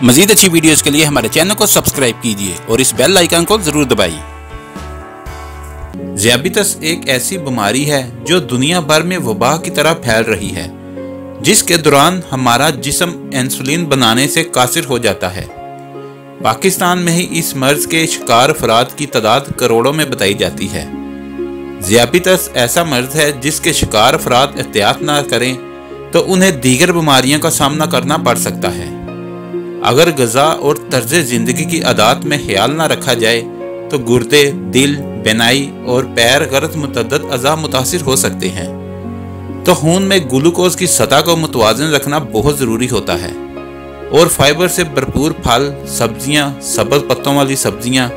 मजीद अच्छी वीडियोस के लिए हमारे चैनल को सब्सक्राइब कीजिए और इस बेल आइकन को जरूर दबाइए। ज़ियाबितस एक ऐसी बीमारी है जो दुनिया भर में वबा की तरह फैल रही है, जिसके दौरान हमारा जिस्म इंसुलिन बनाने से कासिर हो जाता है। पाकिस्तान में ही इस मर्ज के शिकार अफराद की तादाद करोड़ों में बताई जाती है। ज़ियाबितस ऐसा मर्ज है जिसके शिकार अफराद एहतियात ना करें तो उन्हें दीगर बीमारियों का सामना करना पड़ सकता है। अगर ग़िज़ा और तर्ज ज़िंदगी की आदत में ख्याल ना रखा जाए तो गुर्दे, दिल, बेनाई और पैर गरज मुतअद्दिद अज़ा मुतासिर हो सकते हैं। तो खून में ग्लूकोज की सतह को मुतवाज़िन रखना बहुत ज़रूरी होता है और फाइबर से भरपूर फल, सब्जियां, सब्ज़ पत्तों वाली सब्जियां,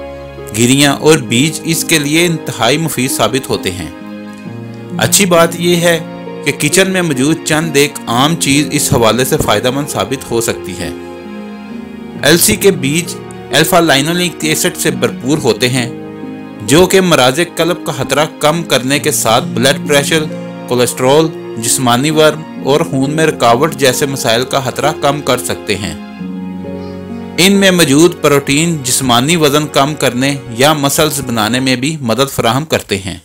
गिरियां और बीज इसके लिए इंतहाई मुफीद साबित होते हैं। अच्छी बात यह है कि किचन में मौजूद चंद एक आम चीज़ इस हवाले से फ़ायदेमंद साबित हो सकती है। अलसी के बीज अल्फा लाइनोलिक एसिड से भरपूर होते हैं, जो कि मराज़े कल्ब का खतरा कम करने के साथ ब्लड प्रेशर, कोलेस्ट्रॉल, जिस्मानी वर्म और खून में रुकावट जैसे मसाइल का खतरा कम कर सकते हैं। इनमें मौजूद प्रोटीन जिस्मानी वजन कम करने या मसल्स बनाने में भी मदद फराहम करते हैं।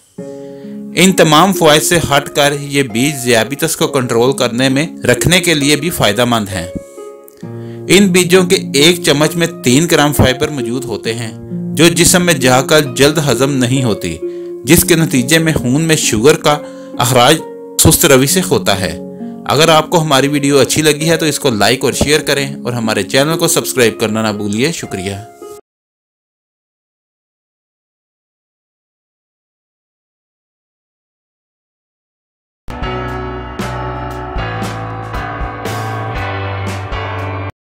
इन तमाम फ़वाइद से हटकर ये बीज ज़ियाबितस को कंट्रोल करने में रखने के लिए भी फ़ायदेमंद हैं। इन बीजों के एक चम्मच में 3 ग्राम फाइबर मौजूद होते हैं, जो जिस्म में जाकर जल्द हजम नहीं होती, जिसके नतीजे में खून में शुगर का अखराज सुस्त रवि से होता है। अगर आपको हमारी वीडियो अच्छी लगी है तो इसको लाइक और शेयर करें और हमारे चैनल को सब्सक्राइब करना ना भूलिए। शुक्रिया।